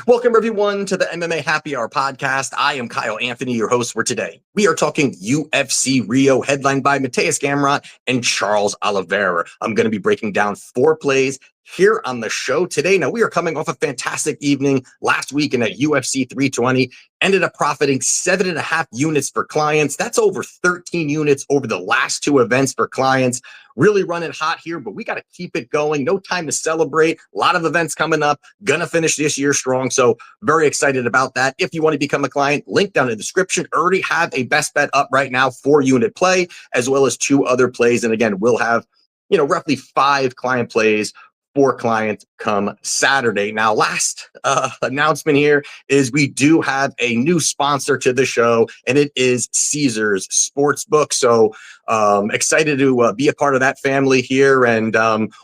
Welcome, everyone, to the MMA Happy Hour podcast. I am Kyle Anthony, your host for today. We are talking UFC Rio, headlined by Mateus Gamrot and Charles Oliveira. I'm going to be breaking down 4 plays here on the show today. Now, we are coming off a fantastic evening last weekend at UFC 320. Ended up profiting 7.5 units for clients. That's over 13 units over the last 2 events for clients. Really running hot here, but we got to keep it going. No time to celebrate. A lot of events coming up. Gonna finish this year strong. So very excited about that. If you want to become a client, link down in the description. Already have a best bet up right now, 4-unit play, as well as 2 other plays. And again, we'll have, roughly 5 client plays for clients come Saturday. Now, last announcement here is we do have a new sponsor to the show, and it is Caesars Sportsbook. So excited to be a part of that family here, and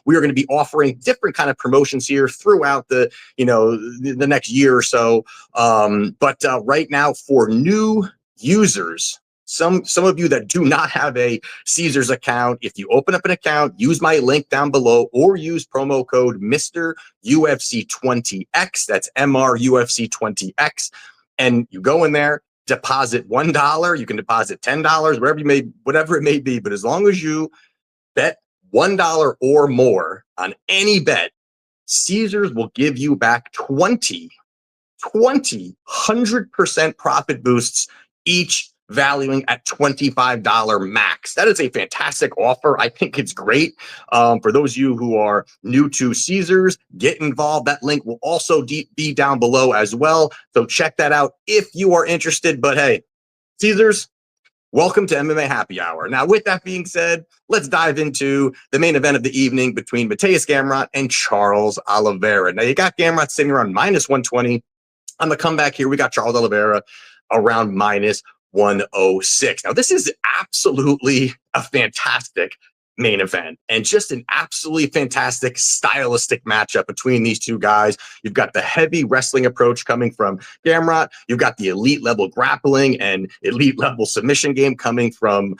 we are going to be offering different kind of promotions here throughout the next year or so. But right now, for new users, some of you that do not have a Caesars account, if you open up an account, use my link down below or use promo code Mr. UFC 20X. That's MRUFC 20X. And you go in there, deposit $1. You can deposit $10, whatever it may be. But as long as you bet $1 or more on any bet, Caesars will give you back 100% profit boosts each, valuing at $25 max. That is a fantastic offer. I think it's great. For those of you who are new to Caesars, get involved. That link will also be down below as well. So check that out if you are interested. But hey, Caesars, welcome to MMA Happy Hour. Now, with that being said, let's dive into the main event of the evening between Mateus Gamrot and Charles Oliveira. Now, you got Gamrot sitting around -120. On the comeback here, we got Charles Oliveira around -106. Now, this is absolutely a fantastic main event and just an absolutely fantastic stylistic matchup between these two guys. You've got the heavy wrestling approach coming from Gamrot. You've got the elite level grappling and elite level submission game coming from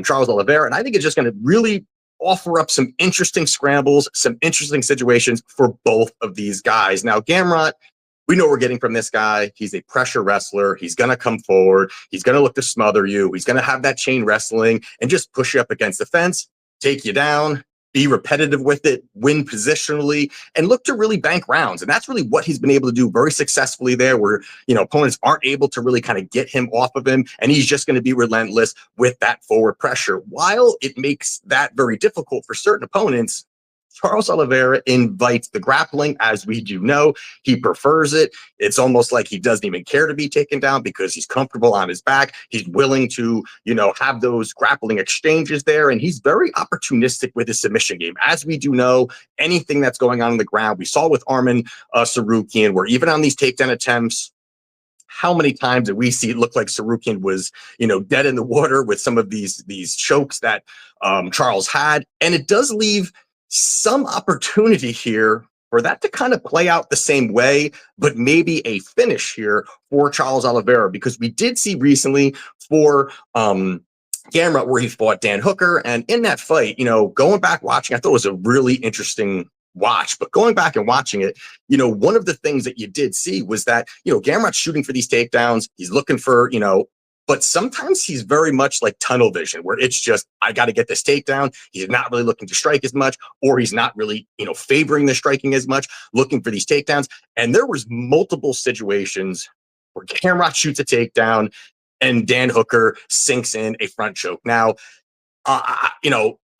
Charles Oliveira. And I think it's just going to really offer up some interesting scrambles, some interesting situations for both of these guys. Now, Gamrot, we know we're getting from this guy. He's a pressure wrestler. He's going to come forward. He's going to look to smother you. He's going to have that chain wrestling and just push you up against the fence, take you down, be repetitive with it, win positionally, and look to really bank rounds. And that's really what he's been able to do very successfully there, where, opponents aren't able to really kind of get him off of him. And he's just going to be relentless with that forward pressure. While it makes that very difficult for certain opponents, Charles Oliveira invites the grappling, as we do know. He prefers it. It's almost like he doesn't even care to be taken down because he's comfortable on his back. He's willing to, have those grappling exchanges there. And he's very opportunistic with his submission game. As we do know, anything that's going on the ground, we saw with Arman Tsarukyan, where even on these takedown attempts, how many times did we see it look like Tsarukyan was, dead in the water with some of these chokes that Charles had? And it does leave some opportunity here for that to kind of play out the same way, but maybe a finish here for Charles Oliveira, because we did see recently for Gamrot where he fought Dan Hooker. And in that fight, going back watching, I thought it was a really interesting watch, but going back and watching it, one of the things that you did see was that, Gamrot's shooting for these takedowns. He's looking for, but sometimes he's very much like tunnel vision, where it's just, I got to get this takedown. He's not really looking to strike as much, or he's not really, favoring the striking as much, looking for these takedowns. And there was multiple situations where Gamrot shoots a takedown and Dan Hooker sinks in a front choke. Now,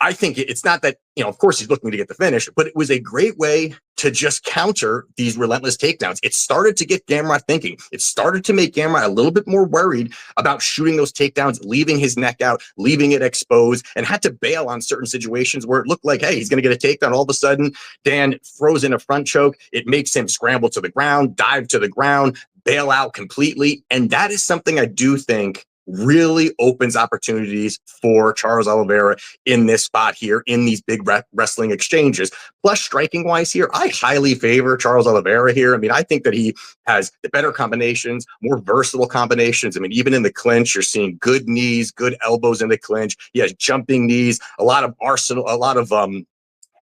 I think it's not that, of course he's looking to get the finish, but it was a great way to just counter these relentless takedowns. It started to get Gamrot thinking. It started to make Gamrot a little bit more worried about shooting those takedowns, leaving his neck out, leaving it exposed, and had to bail on certain situations where it looked like, hey, he's going to get a takedown. All of a sudden, Dan throws in a front choke. It makes him scramble to the ground, dive to the ground, bail out completely. And that is something I do think really opens opportunities for Charles Oliveira in this spot here, in these big wrestling exchanges. Plus, striking wise here, I highly favor Charles Oliveira here. I mean, I think that he has the better combinations, more versatile combinations. I mean, even in the clinch, you're seeing good knees, good elbows in the clinch. He has jumping knees, a lot of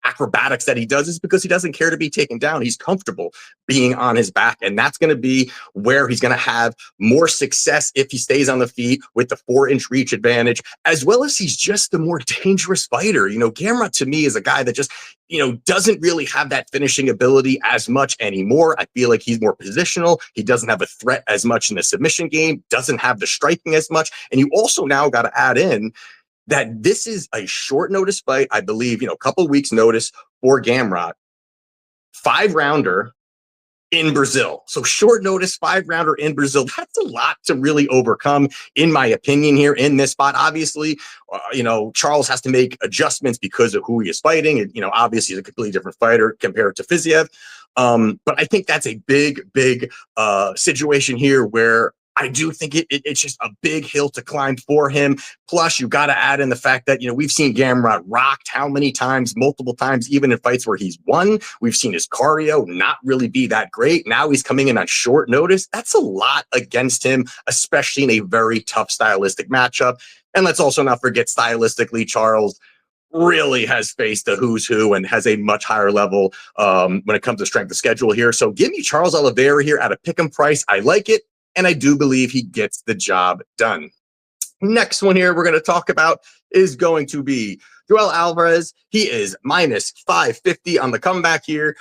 acrobatics that he does is because he doesn't care to be taken down. He's comfortable being on his back. And that's going to be where he's going to have more success if he stays on the feet with the 4-inch reach advantage, as well as he's just the more dangerous fighter. Gamrot to me is a guy that just, doesn't really have that finishing ability as much anymore. I feel like he's more positional. He doesn't have a threat as much in the submission game, doesn't have the striking as much. And you also now got to add in that this is a short notice fight. I believe, a couple of weeks notice for Gamrot, 5-rounder in Brazil. So short notice, 5-rounder in Brazil. That's a lot to really overcome, in my opinion, here in this spot. Obviously, Charles has to make adjustments because of who he is fighting. And, obviously he's a completely different fighter compared to Fiziev. But I think that's a big situation here where I do think it's just a big hill to climb for him. Plus, you got to add in the fact that, we've seen Gamrot rocked how many times, multiple times, even in fights where he's won. We've seen his cardio not really be that great. Now he's coming in on short notice. That's a lot against him, especially in a very tough stylistic matchup. And let's also not forget, stylistically, Charles really has faced a who's who and has a much higher level when it comes to strength of schedule here. So give me Charles Oliveira here at a pick'em price. I like it. And I do believe he gets the job done. Next one here we're going to talk about is going to be Joel Alvarez. He is minus 550 on the comeback here.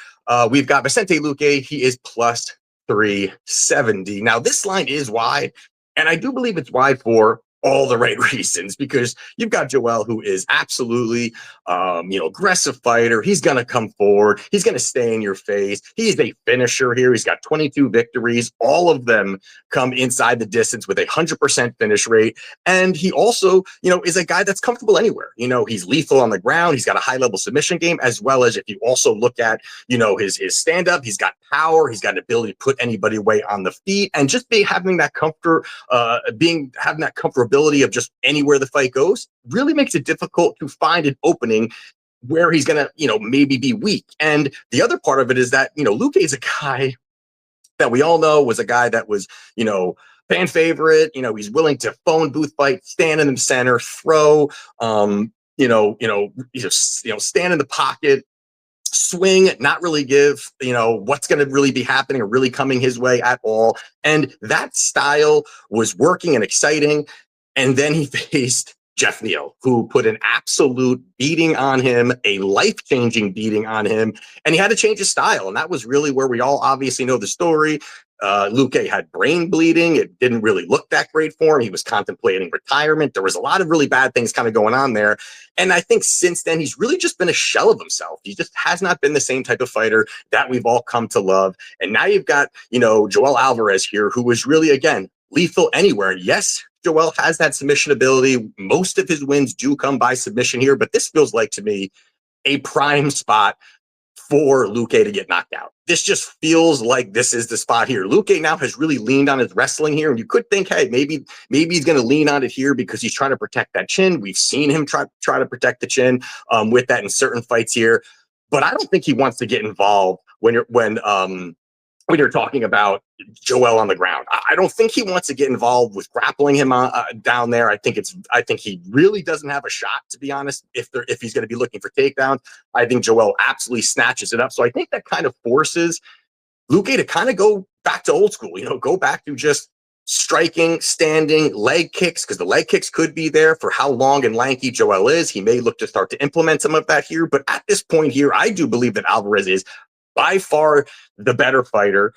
We've got Vicente Luque. He is plus 370. Now, this line is wide, and I do believe it's wide for all the right reasons, because you've got Joel, who is absolutely, aggressive fighter. He's going to come forward. He's going to stay in your face. He's a finisher here. He's got 22 victories. All of them come inside the distance with a 100% finish rate. And he also, is a guy that's comfortable anywhere. He's lethal on the ground. He's got a high level submission game, as well as if you also look at, his stand up, he's got power. He's got an ability to put anybody away on the feet, and just having that comfortability of just anywhere the fight goes really makes it difficult to find an opening where he's going to, maybe be weak. And the other part of it is that, Luque is a guy that we all know was a guy that was, fan favorite. He's willing to phone booth fight, stand in the center, throw, stand in the pocket, swing, not really give, what's going to really be happening or really coming his way at all. And that style was working and exciting. And then he faced Jeff Neal, who put an absolute beating on him, a life-changing beating on him, and he had to change his style. And that was really where we all obviously know the story. Luque had brain bleeding. It didn't really look that great for him. He was contemplating retirement. There was a lot of really bad things kind of going on there. And I think since then, he's really just been a shell of himself. He just has not been the same type of fighter that we've all come to love. And now you've got, Joel Alvarez here, who was really, again, lethal anywhere. And yes, Joel has that submission ability. Most of his wins do come by submission here, but this feels like, to me, a prime spot for Luque to get knocked out. This just feels like this is the spot here. Luque now has really leaned on his wrestling here, and you could think, hey, maybe he's going to lean on it here because he's trying to protect that chin. We've seen him try to protect the chin with that in certain fights here, but I don't think he wants to get involved when you're talking about Joel on the ground. I don't think he wants to get involved with grappling him down there. I think he really doesn't have a shot, to be honest, if he's going to be looking for takedowns. I think Joel absolutely snatches it up. So I think that kind of forces Luque to kind of go back to old school, go back to just striking, standing, leg kicks, because the leg kicks could be there for how long and lanky Joel is. He may look to start to implement some of that here. But at this point here, I do believe that Alvarez is by far the better fighter,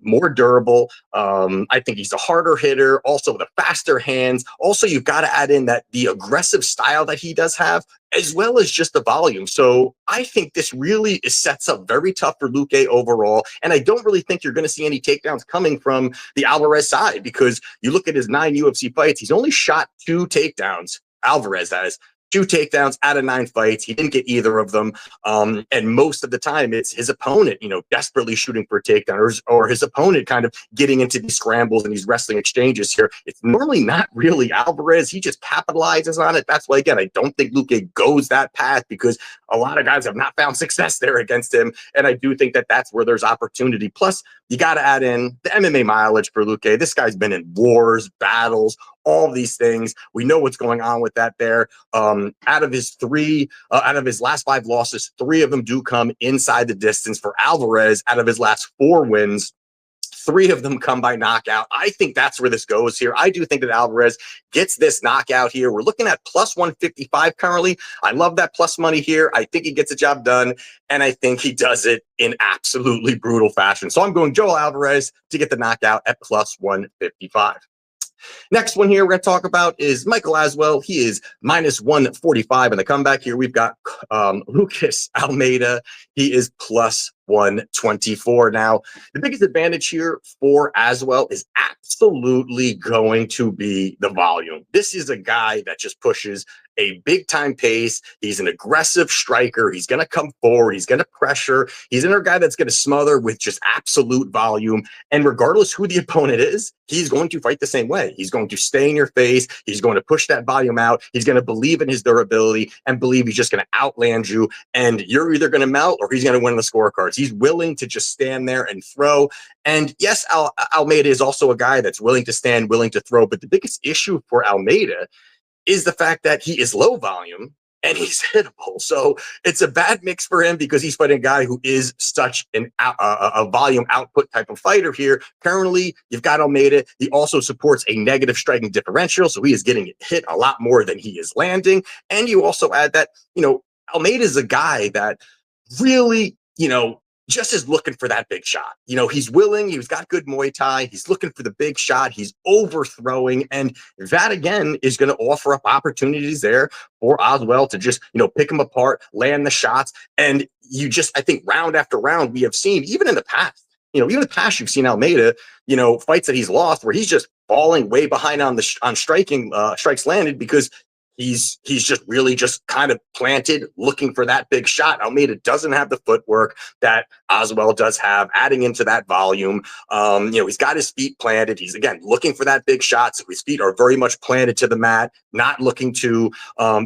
more durable. I think he's a harder hitter, also the faster hands. Also, you've got to add in that the aggressive style that he does have, as well as just the volume. So I think this really sets up very tough for Luque overall. And I don't really think you're going to see any takedowns coming from the Alvarez side, because you look at his 9 UFC fights, he's only shot 2 takedowns. Alvarez has 2 takedowns out of 9 fights. He didn't get either of them. And most of the time it's his opponent, desperately shooting for a takedown, or his opponent kind of getting into these scrambles and these wrestling exchanges here. It's normally not really Alvarez. He just capitalizes on it. That's why, again, I don't think Luque goes that path, because a lot of guys have not found success there against him. And I do think that that's where there's opportunity. Plus, you got to add in the MMA mileage for Luque. This guy's been in wars, battles, all of these things. We know what's going on with that there. Out of his last 5 losses, 3 of them do come inside the distance. For Alvarez, out of his last 4 wins, 3 of them come by knockout. I think that's where this goes here. I do think that Alvarez gets this knockout here. We're looking at plus 155 currently. I love that plus money here. I think he gets the job done, and I think he does it in absolutely brutal fashion. So I'm going Joel Alvarez to get the knockout at plus 155. Next one here we're going to talk about is Michael Aswell. He is minus 145 in the comeback here. We've got Lucas Almeida. He is plus 124. Now, the biggest advantage here for Aswell is absolutely going to be the volume. This is a guy that just pushes a big time pace. He's an aggressive striker. He's going to come forward. He's going to pressure. He's another guy that's going to smother with just absolute volume. And regardless who the opponent is, he's going to fight the same way. He's going to stay in your face. He's going to push that volume out. He's going to believe in his durability and believe he's just going to outland you. And you're either going to melt or he's going to win the scorecards. He's willing to just stand there and throw. And yes, Almeida is also a guy that's willing to stand, willing to throw. But the biggest issue for Almeida is the fact that he is low volume and he's hittable. So it's a bad mix for him because he's fighting a guy who is such a volume output type of fighter here. Currently, you've got Almeida. He also supports a negative striking differential, so he is getting hit a lot more than he is landing. And you also add that, Almeida is a guy that really, just is looking for that big shot. He's willing, he's got good Muay Thai. He's looking for the big shot. He's overthrowing. And that, again, is going to offer up opportunities there for Oswell to just, pick him apart, land the shots. And I think round after round, we have seen, even in the past, you've seen Almeida, fights that he's lost where he's just falling way behind on striking, strikes landed because he's just really just kind of planted looking for that big shot. Almeida doesn't have the footwork that Oswell does have, adding into that volume. He's got his feet planted. He's, again, looking for that big shot. So his feet are very much planted to the mat, not looking to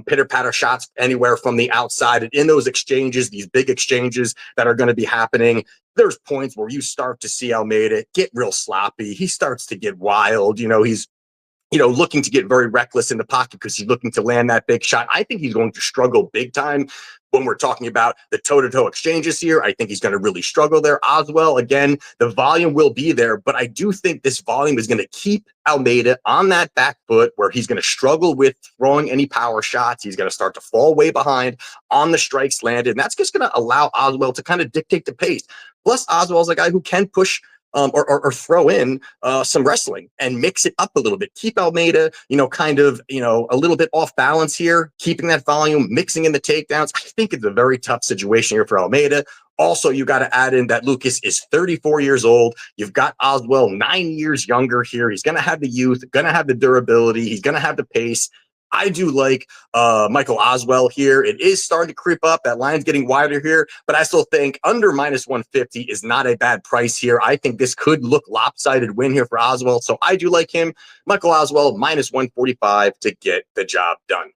pitter-patter shots anywhere from the outside. And in those exchanges, these big exchanges that are going to be happening, there's points where you start to see Almeida get real sloppy. He starts to get wild. He's looking to get very reckless in the pocket because he's looking to land that big shot. I think he's going to struggle big time when we're talking about the toe-to-toe exchanges here. I think he's going to really struggle there. Oswell, again, the volume will be there, but I do think this volume is going to keep Almeida on that back foot where he's going to struggle with throwing any power shots. He's going to start to fall way behind on the strikes landed, and that's just going to allow Oswell to kind of dictate the pace. Plus, Oswell's a guy who can push or throw in some wrestling and mix it up a little bit. Keep Almeida, a little bit off balance here, keeping that volume, mixing in the takedowns. I think it's a very tough situation here for Almeida. Also, you got to add in that Lucas is 34 years old. You've got Oswell 9 years younger here. He's going to have the youth, going to have the durability. He's going to have the pace. I do like Michael Oswell here. It is starting to creep up. That line's getting wider here, but I still think under minus 150 is not a bad price here. I think this could look lopsided win here for Oswell. So I do like him. Michael Oswell minus 145 to get the job done.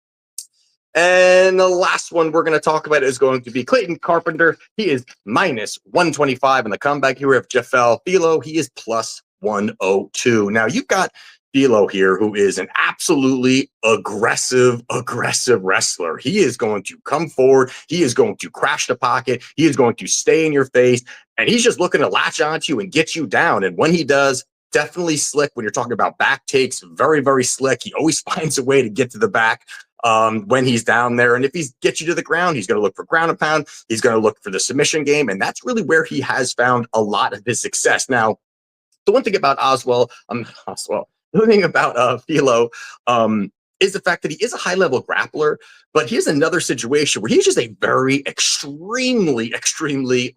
And the last one we're going to talk about is going to be Clayton Carpenter. He is minus 125 in the comeback here. We have Jeffel Filo. He is plus 102. Now you've got Filo here, who is an absolutely aggressive wrestler. He is going to come forward. He is going to crash the pocket. He is going to stay in your face. And he's just looking to latch onto you and get you down. And when he does, definitely slick. When you're talking about back takes, very, very slick. He always finds a way to get to the back when he's down there. And if he gets you to the ground, he's going to look for ground and pound. He's going to look for the submission game. And that's really where he has found a lot of his success. Now, the one thing about the thing about Filo is the fact that he is a high-level grappler, but here's another situation where he's just a very extremely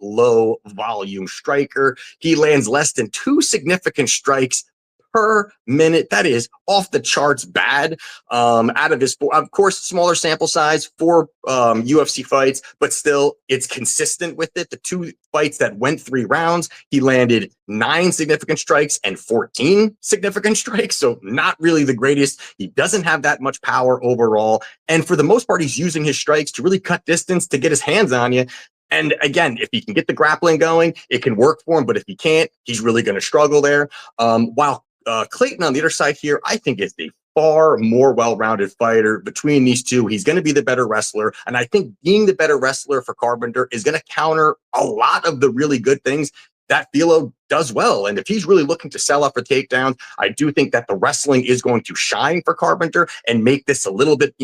low-volume striker. He lands less than 2 significant strikes per minute. That is off the charts bad. Out of his, of course, smaller sample size, 4 UFC fights, but still it's consistent with it. The 2 fights that went 3 rounds, he landed 9 significant strikes and 14 significant strikes. So not really the greatest. He doesn't have that much power overall. And for the most part, he's using his strikes to really cut distance to get his hands on you. And again, if he can get the grappling going, it can work for him. But if he can't, he's really going to struggle there. While Clayton on the other side here, I think is a far more well-rounded fighter. Between these two, he's going to be the better wrestler. And I think being the better wrestler for Carpenter is going to counter a lot of the really good things that Filo does well. And if he's really looking to sell up for takedowns, I do think that the wrestling is going to shine for Carpenter and make this a little bit,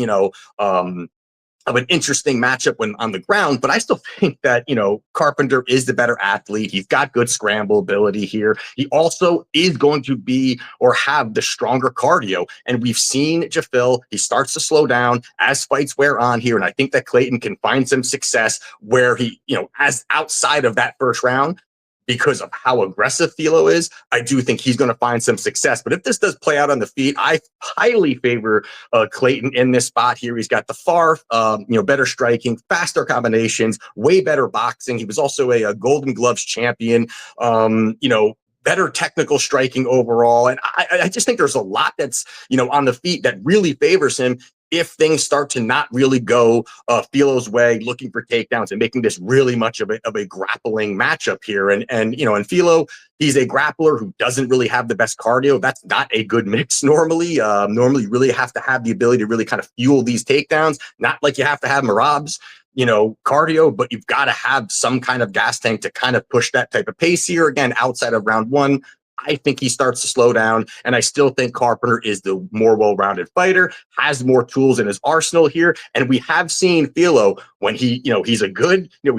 of an interesting matchup when on the ground. But I still think that, Carpenter is the better athlete. He's got good scramble ability here. He also is going to be or have the stronger cardio. And we've seen Jafil, he starts to slow down as fights wear on here. And I think that Clayton can find some success where he, as outside of that first round, because of how aggressive Filo is, I do think he's going to find some success. But if this does play out on the feet, I highly favor Clayton in this spot here. He's got the far, better striking, faster combinations, way better boxing. He was also a Golden Gloves champion. Better technical striking overall. And I just think there's a lot that's, on the feet that really favors him if things start to not really go Filo's way, looking for takedowns and making this really much of a grappling matchup here. And Filo, he's a grappler who doesn't really have the best cardio. That's not a good mix normally. Normally, you really have to have the ability to really kind of fuel these takedowns. Not like you have to have Marab's, cardio, but you've got to have some kind of gas tank to kind of push that type of pace here. Again, outside of round one, I think he starts to slow down, and I still think Carpenter is the more well-rounded fighter, has more tools in his arsenal here. And we have seen Filo when he's he's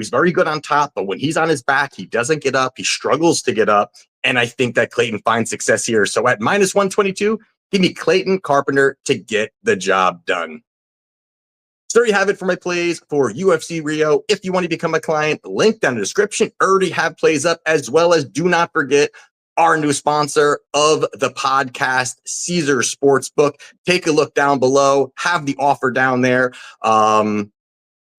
very good on top, but when he's on his back, he doesn't get up. He struggles to get up. And I think that Clayton finds success here. So at -122, give me Clayton Carpenter to get the job done. So there you have it for my plays for UFC Rio. If you want to become a client, link down in the description. Already have plays up, as well as do not forget our new sponsor of the podcast, Caesar Sportsbook. Take a look down below, have the offer down there. And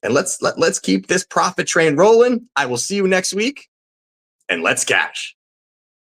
let's keep this profit train rolling. I will see you next week, and let's cash.